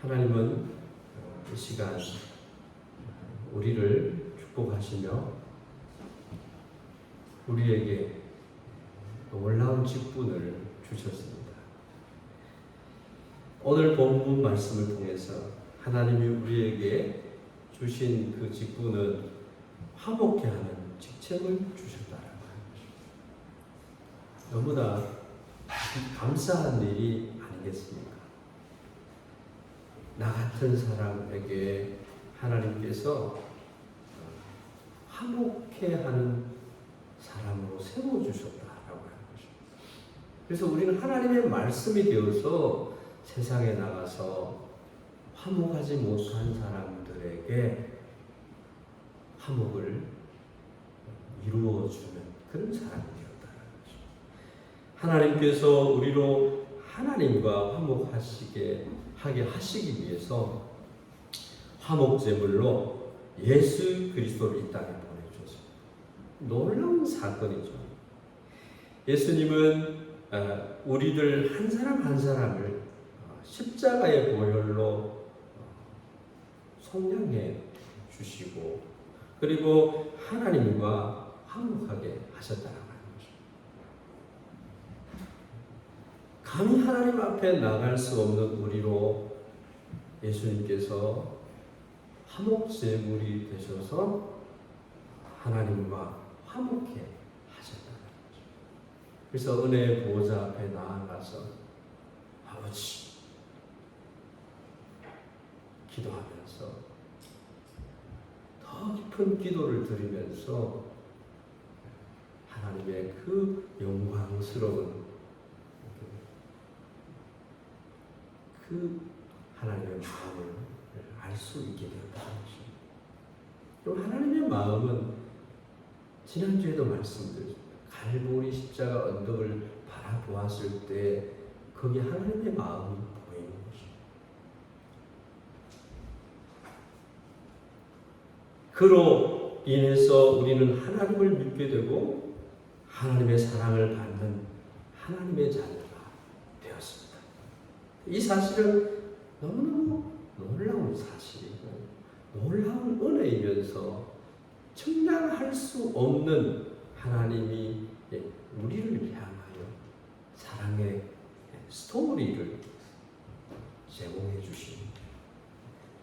하나님은 이 시간 우리를 축복하시며 우리에게 놀라운 직분을 주셨습니다. 오늘 본문 말씀을 통해서 하나님이 우리에게 주신 그 직분은 화목케 하는 직책을 주셨다라고 하는 것입니다. 너무나 감사한 일이 아니겠습니까? 나 같은 사람에게 하나님께서 화목케 하는 사람으로 세워주셨다라고 하는 것입니다. 그래서 우리는 하나님의 말씀이 되어서 세상에 나가서 화목하지 못한 사람들에게 화목을 이루어주는 그런 사람이 되었다는 것입니다. 하나님께서 우리로 하나님과 화목하게 하시기 위해서 화목제물로 예수 그리스도를 이 땅에 보내주셨습니다. 놀라운 사건이죠. 예수님은 우리들 한 사람 한 사람을 십자가의 보혈로 속량해 주시고 그리고 하나님과 화목하게 하셨다는 것입니다. 감히 하나님 앞에 나갈 수 없는 우리로 예수님께서 화목제물이 되셔서 하나님과 화목해 하셨다는 거죠. 그래서 은혜의 보좌 앞에 나아가서 아버지 기도하면서 더 깊은 기도를 드리면서 하나님의 그 영광스러운 그 하나님의 마음을 알 수 있게 되었다는 것입니다. 그럼 하나님의 마음은 지난주에도 말씀드렸습니다. 갈보리 십자가 언덕을 바라보았을 때 거기 하나님의 마음이 보이는 것입니다. 그로 인해서 우리는 하나님을 믿게 되고 하나님의 사랑을 받는 하나님의 자녀가 되었습니다. 이 사실은 너무너무 놀라운 사실이고 놀라운 은혜이면서 측량할 수 없는 하나님이 우리를 향하여 사랑의 스토리를 제공해 주신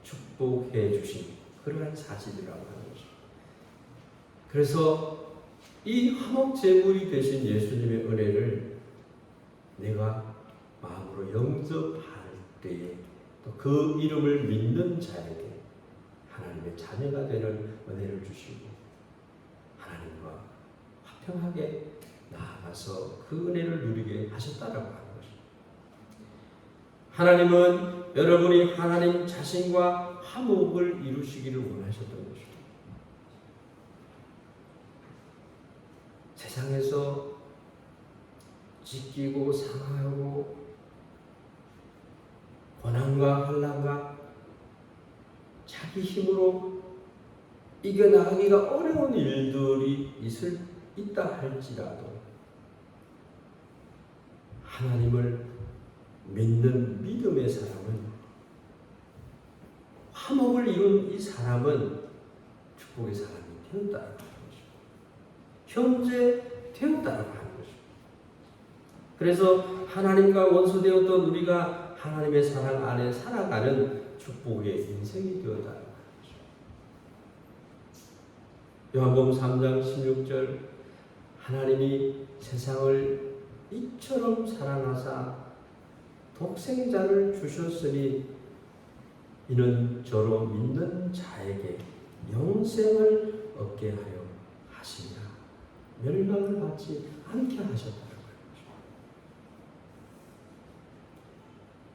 축복해 주신 그러한 사실이라고 하는 것입니다. 그래서 이 화목제물이 되신 예수님의 은혜를 내가 마음으로 영접할 때에 또 그 이름을 믿는 자에게 하나님의 자녀가 되는 은혜를 주시고 하나님과 화평하게 나아가서 그 은혜를 누리게 하셨다라고 하는 것입니다. 하나님은 여러분이 하나님 자신과 화목을 이루시기를 원하셨던 것입니다. 세상에서 찢기고 상하고 고난과 환난과 자기 힘으로 이겨나가기가 어려운 일들이 있다 할지라도 하나님을 믿는 믿음의 사람은 화목을 이룬 이 사람은 축복의 사람이 되었다라고 하는 것입니다. 현재 되었다라고 하는 것입니다. 그래서 하나님과 원수되었던 우리가 하나님의 사랑 안에 살아가는 축복의 인생이 되었다라고 하는 것입니다. 요한복음 3장 16절 하나님이 세상을 이처럼 사랑하사 독생자를 주셨으니 이는 저로 믿는 자에게 영생을 얻게 하여 하시니라. 멸망을 받지 않게 하셨다라고 하는 것입니다.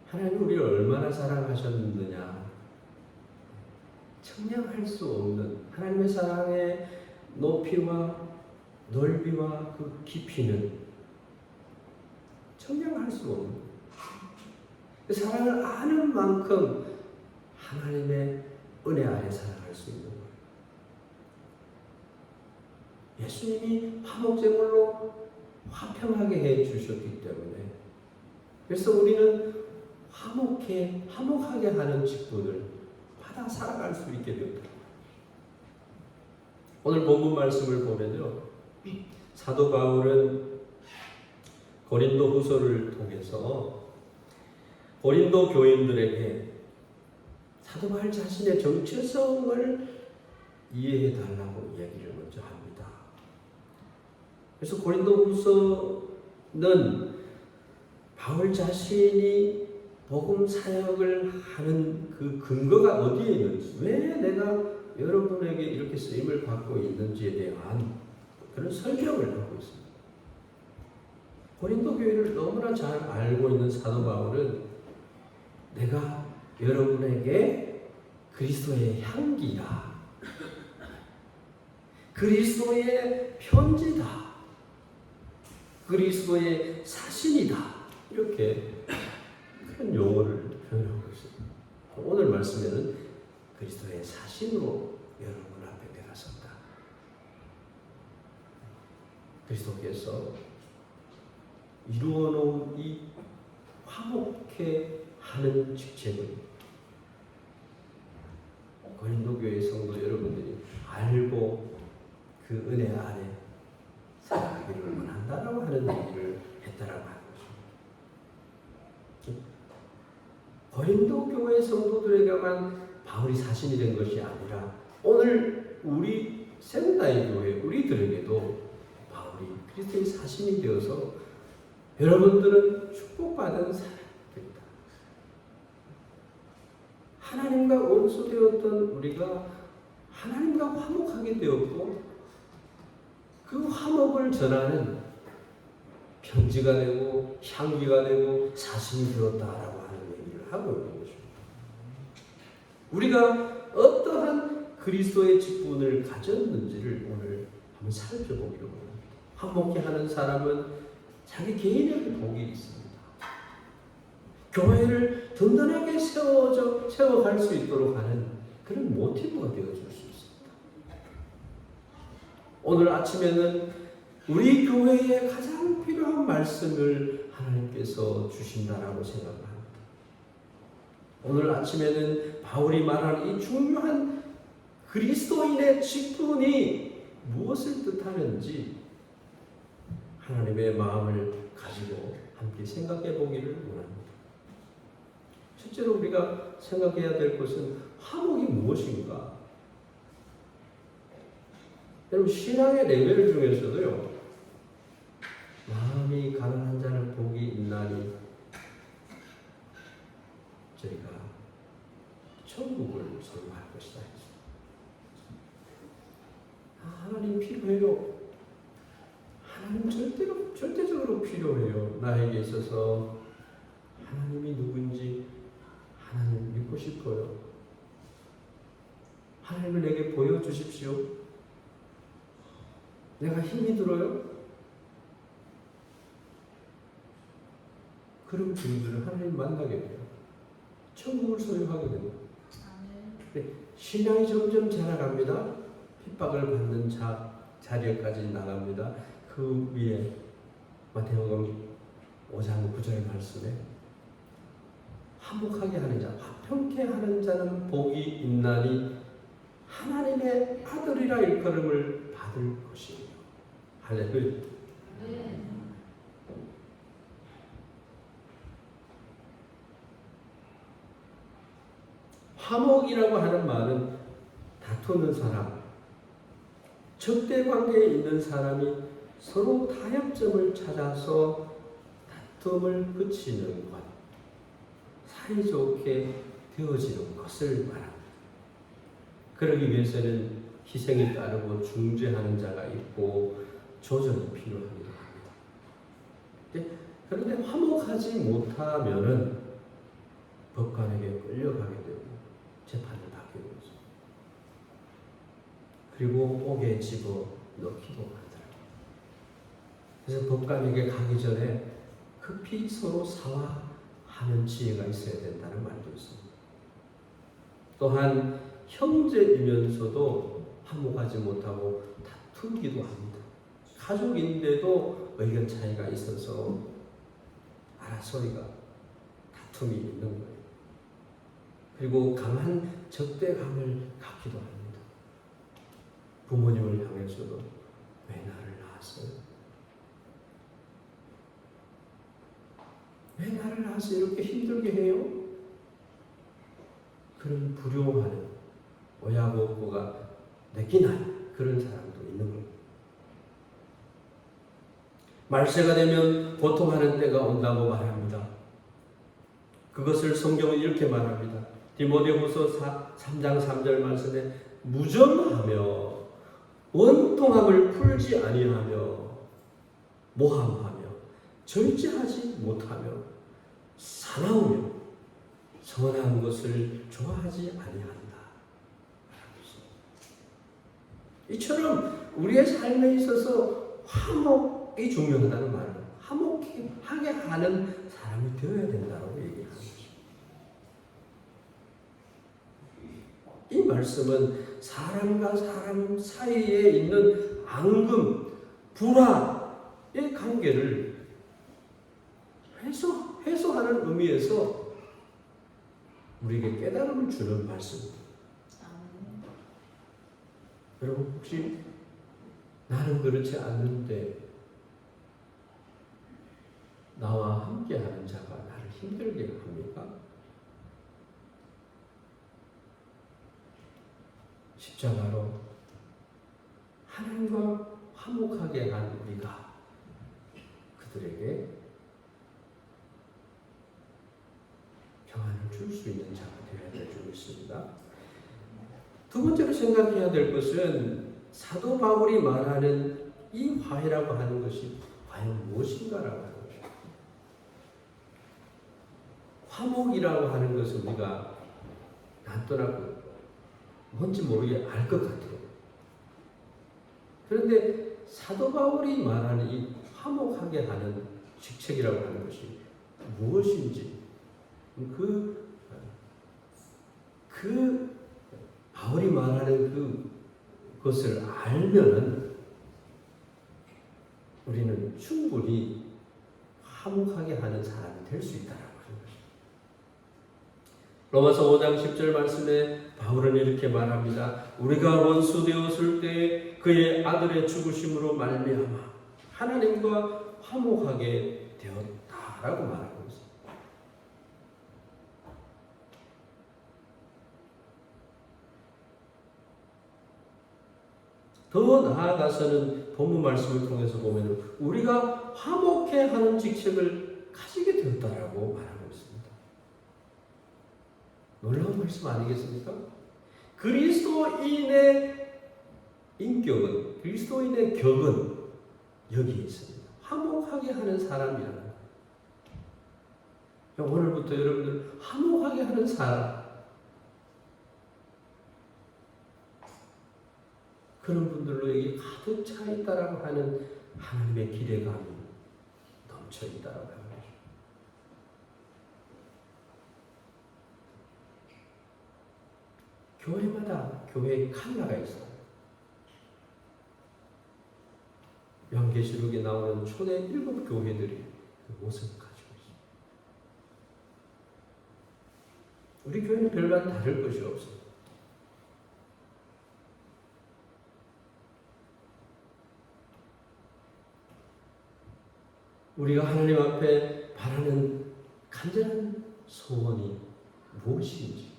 하나님 우리를 얼마나 사랑하셨느냐 측량할 수 없는 하나님의 사랑의 높이와 넓이와 그 깊이는 측량할 수 없는 그 사랑을 아는 만큼 하나님의 은혜 아래 살아갈 수 있는 거예요. 예수님이 화목제물로 화평하게 해 주셨기 때문에 그래서 우리는 화목하게 하는 직분을 받아 살아갈 수 있게 되었다. 오늘 본문 말씀을 보면요, 사도 바울은 고린도 후서를 통해서 고린도 교인들에게 사도 바울 자신의 정체성을 이해해 달라고 이야기를 먼저 합니다. 그래서 고린도 후서는 바울 자신이 복음 사역을 하는 그 근거가 어디에 있는지, 왜 내가 여러분에게 이렇게 쓰임을 받고 있는지에 대한 그런 설명을 하고 있습니다. 고린도 교회를 너무나 잘 알고 있는 사도 바울은 내가 여러분에게 그리스도의 향기다, 그리스도의 편지다, 그리스도의 사신이다, 이렇게 큰 용어를 표현하고 있습니다. 오늘 말씀에는 그리스도의 사신으로 여러분 앞에 내가 섰다. 그리스도께서 이루어 놓은 이 화목해 하는 직책을 고린도 교회 성도 여러분들이 알고 그 은혜 아래 살아가기를 원한다라고 하는 얘기를 했다라고 하는 것입니다. 고린도 교회 성도들에게만 바울이 사신이 된 것이 아니라 오늘 우리 세운다의 교회 우리들에게도 바울이 그리스도의 사신이 되어서 여러분들은 축복받은 사람들이다. 하나님과 원수되었던 우리가 하나님과 화목하게 되었고 그 화목을 전하는 편지가 되고 향기가 되고 사신이 되었다라고 하는 얘기를 하고 있는 것입니다. 우리가 어떠한 그리스도의 직분을 가졌는지를 오늘 한번 살펴보기로 합니다. 화목해 하는 사람은 자기 개인에게 복이 있습니다. 교회를 든든하게 세워갈 수 있도록 하는 그런 모티브가 되어줄 수 있습니다. 오늘 아침에는 우리 교회에 가장 필요한 말씀을 하나님께서 주신다라고 생각합니다. 오늘 아침에는 바울이 말하는 이 중요한 그리스도인의 직분이 무엇을 뜻하는지 하나님의 마음을 가지고 함께 생각해 보기를 원합니다. 첫째로 우리가 생각해야 될 것은 화목이 무엇인가? 여러분 신앙의 레벨 중에서도요, 마음이 가난한 자는 복이 있나니 저희가 천국을 소유할 것이다. 하나님 필요해요. 하나님 절대적으로 필요해요. 나에게 있어서 하나님이 누군지 하나님 믿고 싶어요. 하나님을 내게 보여주십시오. 내가 힘이 들어요. 그런 분들을 하나님 만나게 돼요. 천국을 소유하게 됩니다. 신앙이 점점 자라갑니다. 핍박을 받는 자리에까지 나갑니다. 그 위에 마태복음 5장 9절 말씀에 화목하게 하는 자, 화평케 하는 자는 복이 있나니 하나님의 아들이라 일컬음을 받을 것이며. 할렐루야. 화목이라고 하는 말은 다투는 사람, 적대 관계에 있는 사람이 서로 타협점을 찾아서 다툼을 그치는 것, 사이좋게 되어지는 것을 말합니다. 그러기 위해서는 희생이 따르고 중재하는 자가 있고 조정이 필요합니다. 그런데 화목하지 못하면은 법관에게 끌려가게 되고 재판을 받게 되죠. 그리고 옥에 집어 넣기도 하더라고요. 그래서 법관에게 가기 전에 급히 서로 사과하는 지혜가 있어야 된다는 말도 있습니다. 또한 형제이면서도 화목하지 못하고 다투기도 합니다. 가족인데도 의견 차이가 있어서 알아소리가 다툼이 있는 거예요. 그리고 강한 적대감을 갖기도 합니다. 부모님을 향해서도 왜 나를 낳았어요? 왜 나를 낳아서 이렇게 힘들게 해요? 그런 불효하는 오야고고가 느끼는 그런 사람도 있는 거예요. 말세가 되면 고통하는 때가 온다고 말합니다. 그것을 성경은 이렇게 말합니다. 디모데후서 3장 3절 말씀에 무정하며 원통함을 풀지 아니하며 모함하며 절제하지 못하며 사나우며 선한 것을 좋아하지 아니한다. 이처럼 우리의 삶에 있어서 화목이 중요하다는 말은 화목하게 하는 사람이 되어야 된다고 얘기하는 것입니다. 이 말씀은 사람과 사람 사이에 있는 앙금, 불화의 관계를 해소하는 의미에서 우리에게 깨달음을 주는 말씀입니다. 여러분 혹시 나는 그렇지 않는데 나와 함께하는 자가 나를 힘들게 합니까? 십자가로 하나님과 화목하게 한 우리가 그들에게 평안을 줄 수 있는 자가 되어야 될 줄 믿습니다. 두 번째로 생각해야 될 것은 사도 바울이 말하는 이 화해라고 하는 것이 과연 무엇인가라고 하는 것입니다. 화목이라고 하는 것은 우리가 낫더라고요. 뭔지 모르게 알 것 같아요. 그런데 사도 바울이 말하는 이 화목하게 하는 직책이라고 하는 것이 무엇인지 그 바울이 말하는 그것을 알면은 우리는 충분히 화목하게 하는 사람이 될 수 있다라고 하는 것입니다. 로마서 5장 10절 말씀에 바울은 이렇게 말합니다. 우리가 원수 되었을 때 그의 아들의 죽으심으로 말미암아 하나님과 화목하게 되었다라고 말하고 있습니다. 더 나아가서는 본문 말씀을 통해서 보면 우리가 화목해 하는 직책을 가지게 되었다라고 말하고 있습니다. 놀라운 말씀 아니겠습니까? 그리스도인의 인격은, 그리스도인의 격은 여기에 있습니다. 화목하게 하는 사람이라는 거예요. 오늘부터 여러분들 화목하게 하는 사람, 그런 분들로 여기 가득 차 있다라고 하는 하나님의 기대감이 넘쳐 있다라고 하는 거죠. 교회마다 교회의 칸나가 있어요. 요한계시록에 나오는 초대 7교회들이 그 모습을 가지고 있습니다. 우리 교회는 별반 다를 것이 없어요. 우리가 하나님 앞에 바라는 간절한 소원이 무엇인지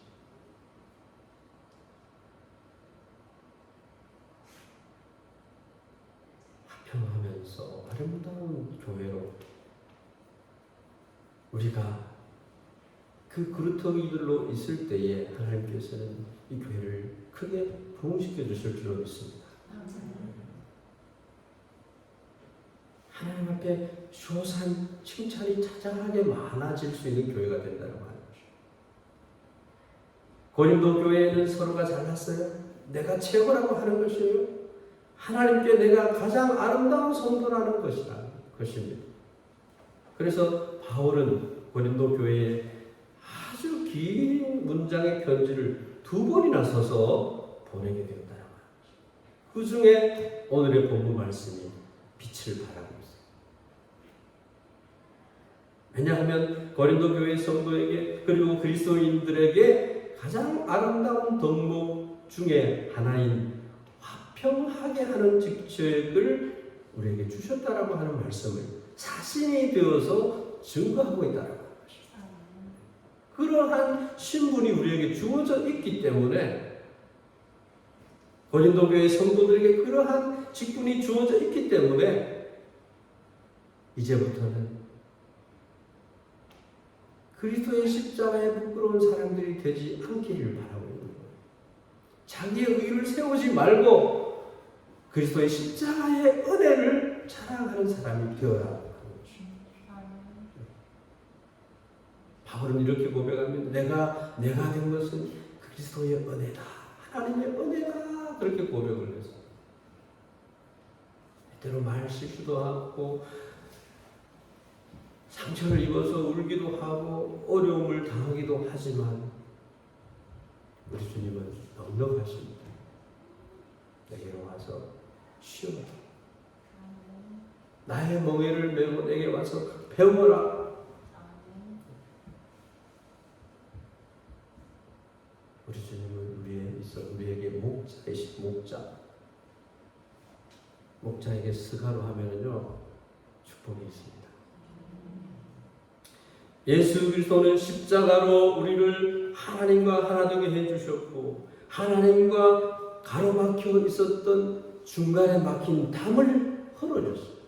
화평하면서 아름다운 교회로 우리가 그 그루터기들로 있을 때에 하나님께서는 이 교회를 크게 부흥시켜 주실 줄로 믿습니다. 하나님 앞에 쇼산 칭찬이 자자하게 많아질 수 있는 교회가 된다고 하는 것이죠. 고린도 교회에는 서로가 잘났어요. 내가 최고라고 하는 것이에요. 하나님께 내가 가장 아름다운 성도라는 것입니다. 그래서 바울은 고린도 교회에 아주 긴 문장의 편지를 2번이나 써서 보내게 되었다는 거예요. 그 중에 오늘의 본문 말씀이 빛을 발하고 있습니다. 왜냐하면 고린도 교회 성도에게 그리고 그리스도인들에게 가장 아름다운 덕목 중에 하나인 화평하게 하는 직책을 우리에게 주셨다라고 하는 말씀을 사신이 되어서 증거하고 있다라고 하는 것입니다. 그러한 신분이 우리에게 주어져 있기 때문에 고린도 교회 성도들에게 그러한 직분이 주어져 있기 때문에 이제부터는 그리스도의 십자가에 부끄러운 사람들이 되지 않기를 바라고 있는 거예요. 자기의 의를 세우지 말고 그리스도의 십자가의 은혜를 자랑하는 사람이 되어야 하는 것입니다. 바울은 이렇게 고백합니다. 내가 된 것은 그리스도의 은혜다. 하나님의 은혜다. 그렇게 고백을 했어요. 때로 말 실수도 하고 상처를 입어서 울기도 하고 어려움을 당하기도 하지만 우리 주님은 넉넉하십니다. 내게로 와서 쉬어라. 나의 멍에를 메고 내게 와서 배워라. 우리 주님은 우리에게 목자이신 목자에게 스가로 하면은요 축복이 있습니다. 예수 그리스도는 십자가로 우리를 하나님과 하나 되게 해주셨고 하나님과 가로막혀 있었던 중간에 막힌 담을 헐어줬어요.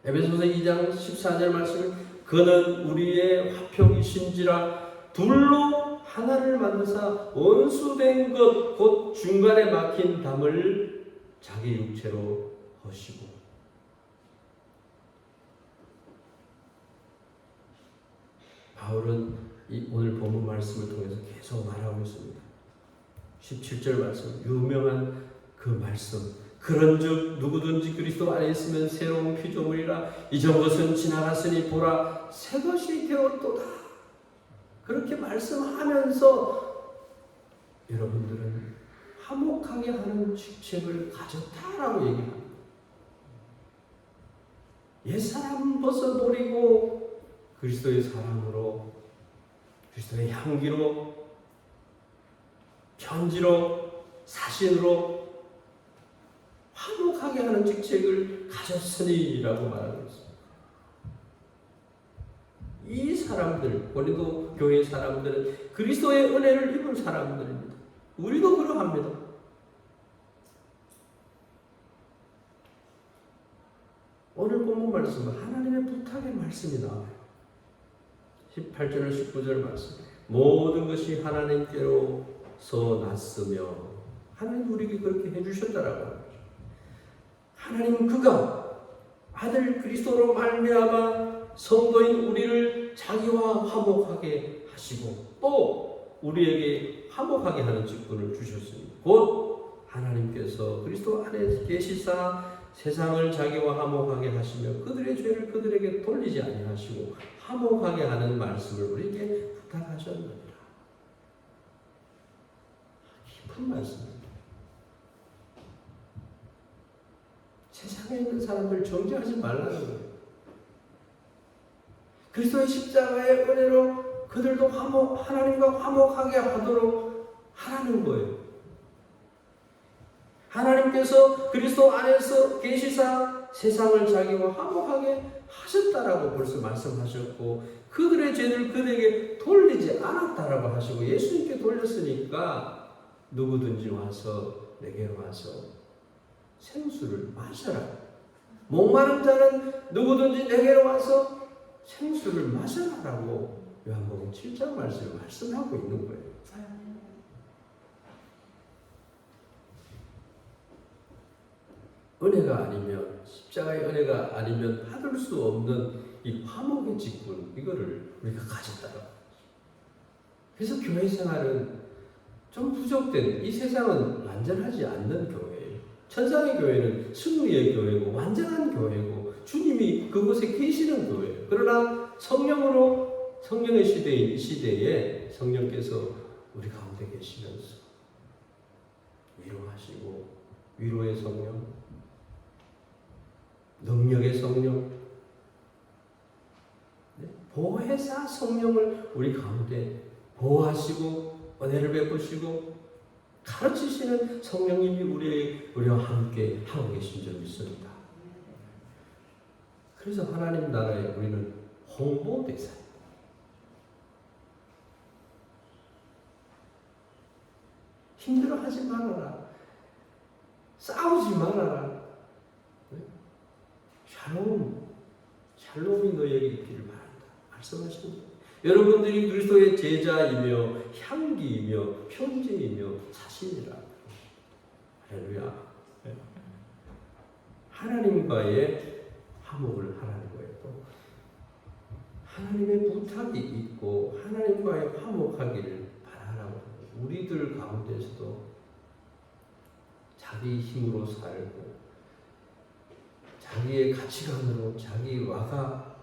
에베소서 2장 14절 말씀은 그는 우리의 화평이신지라 둘로 하나를 만드사 원수된 것 곧 중간에 막힌 담을 자기 육체로 허시고 바울은 오늘 본문 말씀을 통해서 계속 말하고 있습니다. 17절 말씀 유명한 그 말씀 그런즉 누구든지 그리스도 안에 있으면 새로운 피조물이라 이전 것은 지나갔으니 보라 새 것이 되었도다. 그렇게 말씀하면서 여러분들은 화목하게 하는 직책을 가졌다라고 얘기합니다. 옛사람 벗어버리고 그리스도의 사랑으로 그리스도의 향기로 편지로 사신으로 화목하게 하는 직책을 가졌으니라고 말하고 있습니다. 이 사람들, 고린도 교회 사람들은 그리스도의 은혜를 입은 사람들입니다. 우리도 그러합니다. 오늘 본문 말씀은 하나님의 부탁의 말씀이 나와요. 18절 19절 말씀 모든 것이 하나님께로서 났으며 하나님 우리에게 그렇게 해주셨다라고 합니다. 하나님은 그가 아들 그리스도로 말미암아 성도인 우리를 자기와 화목하게 하시고 또 우리에게 화목하게 하는 직분을 주셨으니 곧 하나님께서 그리스도 안에 계시사 세상을 자기와 화목하게 하시며 그들의 죄를 그들에게 돌리지 아니하시고 화목하게 하는 말씀을 우리에게 부탁하셨느니라. 깊은 말씀입니다. 세상에 있는 사람들 정죄하지 말라는 거예요. 그리스도의 십자가의 은혜로 그들도 하나님과 화목하게 하도록 하라는 거예요. 하나님께서 그리스도 안에서 계시사 세상을 자기와 화목하게 하셨다라고 벌써 말씀하셨고 그들의 죄를 그들에게 돌리지 않았다라고 하시고 예수님께 돌렸으니까 누구든지 와서 내게 와서 생수를 마셔라. 목마른 자는 누구든지 내게로 와서 생수를 마셔라라고 요한복음 7장 말씀을 말씀하고 있는 거예요. 은혜가 아니면 십자가의 은혜가 아니면 받을 수 없는 이 화목의 직분 이거를 우리가 가졌다고. 그래서 교회 생활은 좀 부족된 이 세상은 완전하지 않는 교회예요. 천상의 교회는 승리의 교회고 완전한 교회고 주님이 그곳에 계시는 교회예요. 그러나 성령으로 성령의 시대인 이 시대에 성령께서 우리 가운데 계시면서 위로하시고 위로의 성령 능력의 성령, 보혜사 성령을 우리 가운데 보호하시고 은혜를 베푸시고 가르치시는 성령님이 우리와 함께 하고 계신 줄 믿습니다. 그래서 하나님 나라에 우리는 홍보대사입니다. 힘들어하지 말아라. 싸우지 말아라. 샬롬이 너에게 있기를 바란다. 말씀하십니다. 여러분들이 그리스도의 제자이며 향기이며 편지이며 사신이라. 할렐루야. 하나님과의 화목을 하라는 거예요. 또 하나님의 부탁이 있고 하나님과의 화목하기를 바라라고. 우리들 가운데서도 자기 힘으로 살고 자기의 가치관으로 자기 와가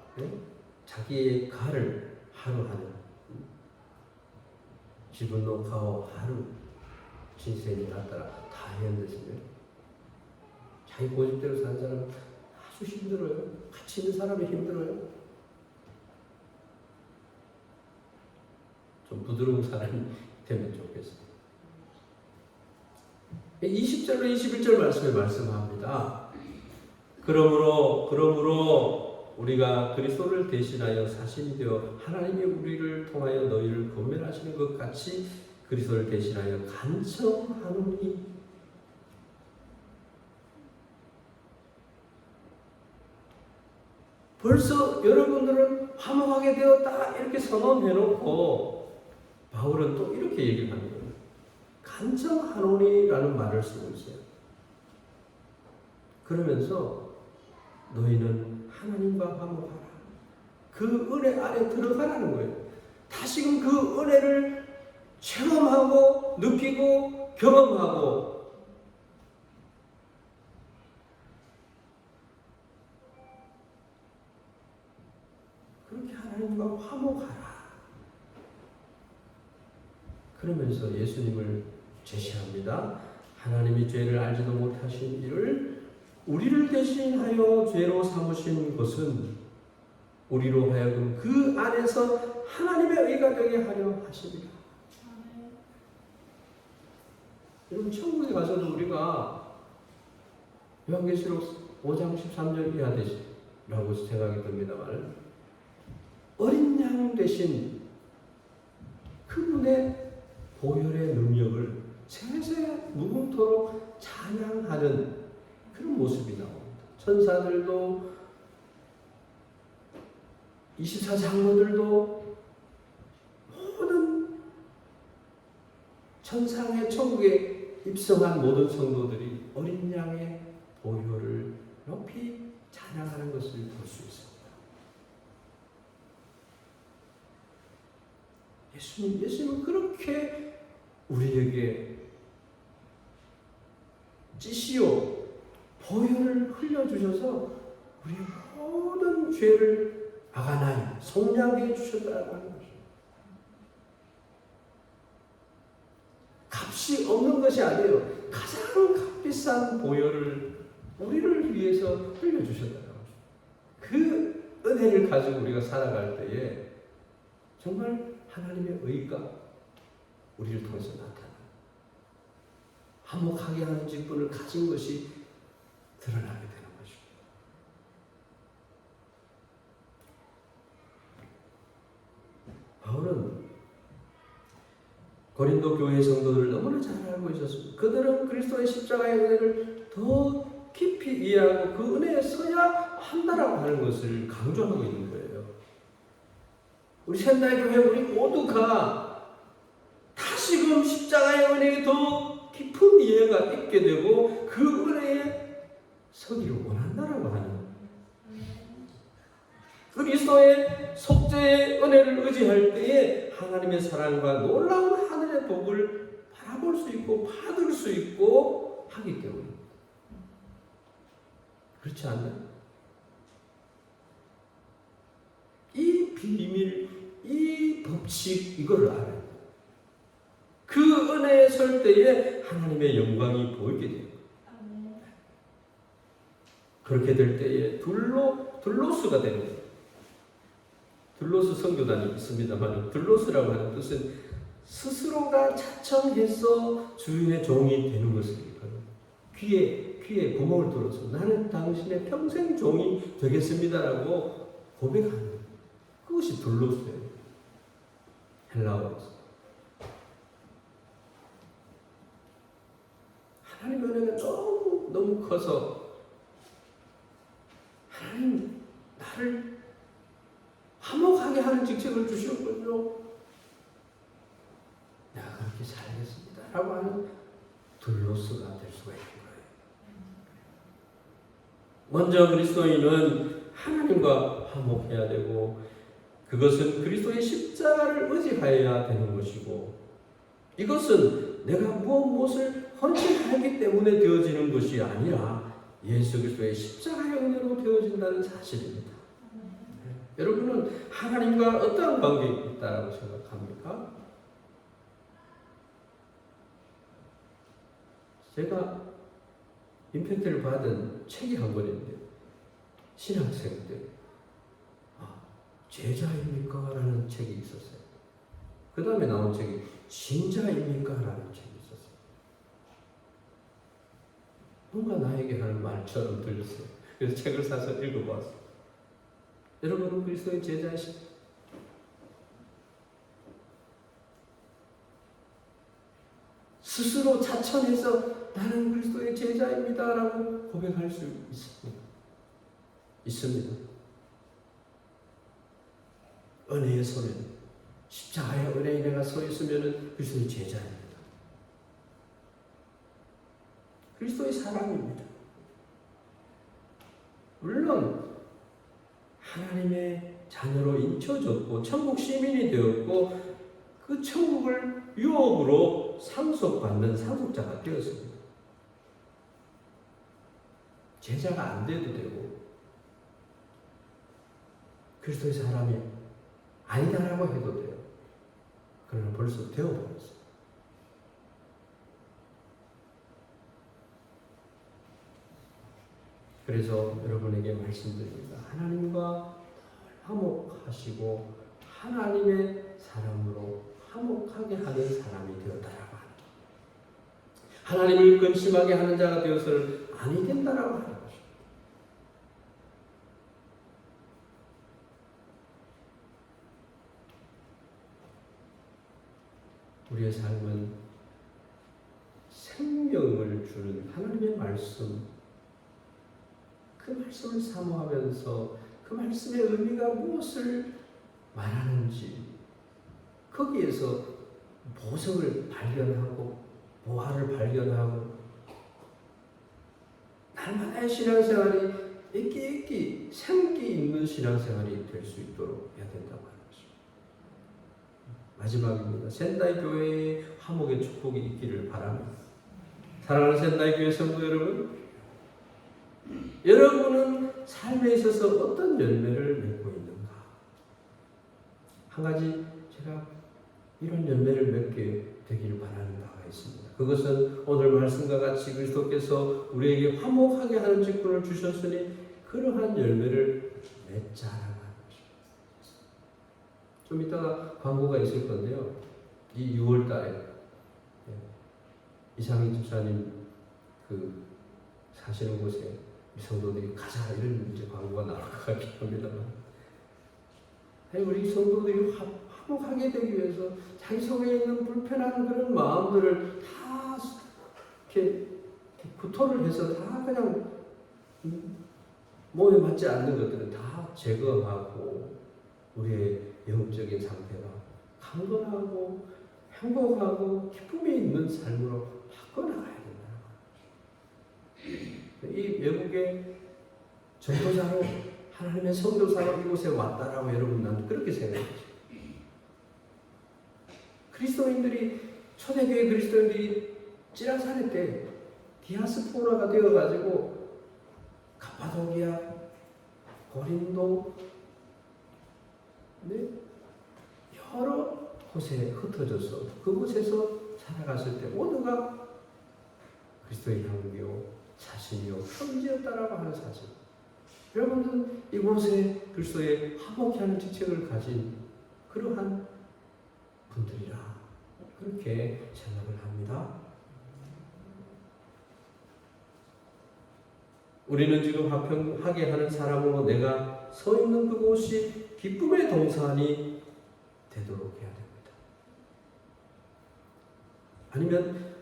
자기의 가를 하루하루 집은 녹하고 하루 진생이 났더라 다 현대시면 자기 고집대로 사는 사람은 아주 힘들어요. 같이 있는 사람이 힘들어요. 좀 부드러운 사람이 되면 좋겠습니다. 20절로 21절 말씀에 말씀합니다. 그러므로 우리가 그리스도를 대신하여 사신이 되어 하나님이 우리를 통하여 너희를 권면하시는 것 같이 그리스도를 대신하여 간청하노니. 벌써 여러분들은 화목하게 되었다 이렇게 선언해놓고 바울은 또 이렇게 얘기를 하는 거예요. 간청하노니라는 말을 쓰고 있어요. 그러면서 너희는 하나님과 화목하라. 그 은혜 안에 들어가라는 거예요. 다시금 그 은혜를 체험하고 느끼고 경험하고 그렇게 하나님과 화목하라. 그러면서 예수님을 제시합니다. 하나님이 죄를 알지도 못하신 이를 우리를 대신하여 죄로 삼으신 것은 우리로 하여금 그 안에서 하나님의 의가 되게 하려 하십니다. 여러분 천국에 가서도 우리가 요한계시록 5장 13절 이하 되시라고 생각이 듭니다만 어린 양 대신 그분의 보혈의 능력을 세세 무궁토록 찬양하는 그런 모습이 나옵니다. 천사들도 24장로들도 모든 천상의 천국에 입성한 모든 성도들이 어린 양의 보혈을 높이 찬양하는 것을 볼 수 있습니다. 예수님은 그렇게 우리에게 찌시오 보혈을 흘려주셔서 우리의 모든 죄를 아가나이 속량해 주셨다고 하는 것입니다. 값이 없는 것이 아니에요. 가장 값비싼 보혈을 우리를 위해서 흘려주셨다고 합니다. 그 은혜를 가지고 우리가 살아갈 때에 정말 하나님의 의가 우리를 통해서 나타나요. 화목하게 하는 직분을 가진 것이 드러나게 되는 것입니다. 바울은 고린도 교회 성도들을 너무나 잘 알고 있었습니다. 그들은 그리스도의 십자가의 은혜를 더 깊이 이해하고 그 은혜에 서야 한다라고 하는 것을 강조하고 있는 거예요. 우리 새날교회 우리 모두가 다시금 십자가의 은혜에 더 깊은 이해가 있게 되고 그 은혜에 서기를 원한다라고 하는 그리스도의 속죄의 은혜를 의지할 때에 하나님의 사랑과 놀라운 하늘의 복을 바라볼 수 있고 받을 수 있고 하기 때문입니다. 그렇지 않나요? 이 비밀, 이 법칙 이걸 알아요. 그 은혜에 설 때에 하나님의 영광이 보이게 돼요. 그렇게 될 때에 둘로스가 되는 거예요. 둘로스 선교단이 있습니다만 둘로스라고 하는 뜻은 스스로가 자청해서 주인의 종이 되는 것을 일컬어요. 귀에 구멍을 뚫어서 나는 당신의 평생 종이 되겠습니다라고 고백하는 그것이 둘로스예요. 헬라어에서. 하나님의 은혜가 너무 커서 하나님 나를 화목하게 하는 직책을 주셨군요. 내가 그렇게 살겠습니다 라고 하는 둘로스가 될 수가 있는 거예요. 먼저 그리스도인은 하나님과 화목해야 되고 그것은 그리스도의 십자가를 의지하여야 되는 것이고 이것은 내가 무엇을 헌신하기 때문에 되어지는 것이 아니라 예수 그리스도의 십자가의 은혜로 되어진다는 사실입니다. 여러분은 하나님과 어떠한 관계가 있다고 생각합니까? 제가 임팩트를 받은 책이 한 권인데 신학생 때 제자입니까? 라는 책이 있었어요. 그 다음에 나온 책이 신자입니까? 라는 책이 있었어요. 뭔가 나에게 하는 말처럼 들렸어요. 그래서 책을 사서 읽어보았어요. 여러분은 그리스도의 제자이십니까? 스스로 자천해서 나는 그리스도의 제자입니다 라고 고백할 수 있습니다. 은혜의 손에 십자가의 은혜에 내가 서 있으면 그리스도의 제자입니다. 그리스도의 사람입니다. 물론 하나님의 자녀로 인쳐졌고 천국 시민이 되었고 그 천국을 유업으로 상속받는 상속자가 되었습니다. 제자가 안 돼도 되고 그리스도의 사람이 아니다라고 해도 돼요. 그러나 벌써 되어버렸어요. 그래서 여러분에게 말씀드립니다. 하나님과 화목하시고 하나님의 사람으로 화목하게 하는 사람이 되었다라고 합니다. 하나님을 근심하게 하는 자가 되어서는 아니 된다라고 하는 것입니다. 우리의 삶은 생명을 주는 하나님의 말씀, 그 말씀을 사모하면서 그 말씀의 의미가 무엇을 말하는지 거기에서 보석을 발견하고 보화를 발견하고 날마다의 신앙생활이 있기 생기 있는 신앙생활이 될 수 있도록 해야 된다고 하는 것입니다. 마지막입니다. 샌다이 교회의 화목의 축복이 있기를 바랍니다. 사랑하는 샌다이 교회 성도 여러분, 여러분은 삶에 있어서 어떤 열매를 맺고 있는가? 한 가지 제가 이런 열매를 맺게 되기를 바라는 바가 있습니다. 그것은 오늘 말씀과 같이 그리스도께서 우리에게 화목하게 하는 직분을 주셨으니 그러한 열매를 맺자라고 하는 것입니다. 좀 이따가 광고가 있을 건데요. 이 6월 달에 이상희 집사님 그 사시는 곳에 성도들이 가자 이런 이제 광고가 나올 것 같긴 합니다만 우리 성도들이 화목하게 되기 위해서 자기 속에 있는 불편한 그런 마음들을 다 이렇게 구토를 해서 다 그냥 몸에 맞지 않는 것들은 다 제거하고 우리의 영적인 상태가 강건하고 행복하고 기쁨이 있는 삶으로 바꿔나가야 된다는 이 외국의 전도자로 하나님의 선교사로 이곳에 왔다라고 여러분 난 그렇게 생각해요. 그리스도인들이 초대교회 그리스도인들이 찌라사리 때 디아스포라가 되어가지고 가파도기아, 고린도 여러 곳에 흩어져서 그곳에서 살아갔을 때 모두가 그리스도의 향기요, 자신이요, 형제였다라고 하는 사실. 여러분은 이곳에 그리스도의 화목케 하는 직책을 가진 그러한 분들이라 그렇게 생각을 합니다. 우리는 지금 화평하게 하는 사람으로 내가 서 있는 그곳이 기쁨의 동산이 되도록 해야 됩니다. 아니면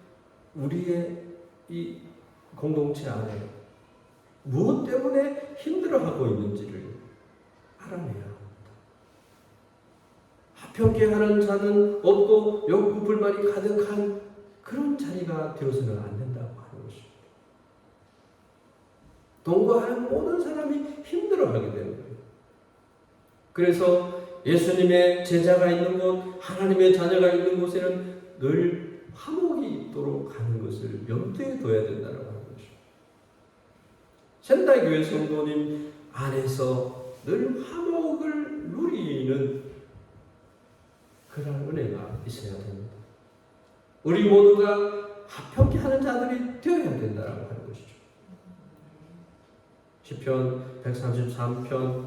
우리의 이 공동체 안에 무엇 때문에 힘들어하고 있는지를 알아내야 합니다. 화평케 하는 자는 없고 욕구 불만이 가득한 그런 자리가 되어서는 안 된다고 하는 것입니다. 동거하는 모든 사람이 힘들어하게 되는 거예요. 그래서 예수님의 제자가 있는 곳, 하나님의 자녀가 있는 곳에는 늘 화목이 있도록 하는 것을 염두에 둬야 된다고 하는 것입니다.仙台교회 성도님 안에서 늘 화목을 누리는 그런 은혜가 있어야 됩니다. 우리 모두가 화평케 하는 자들이 되어야 된다고 하는 것이죠. 시편 133편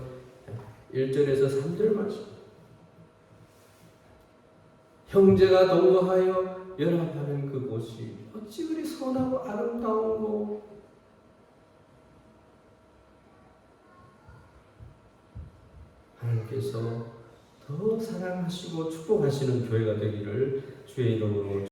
1절에서 3절 말씀. 형제가 동거하여 연합하는 그곳이 어찌 그리 선하고 아름다운고. 하나님께서 더 사랑하시고 축복하시는 교회가 되기를 주의 이름으로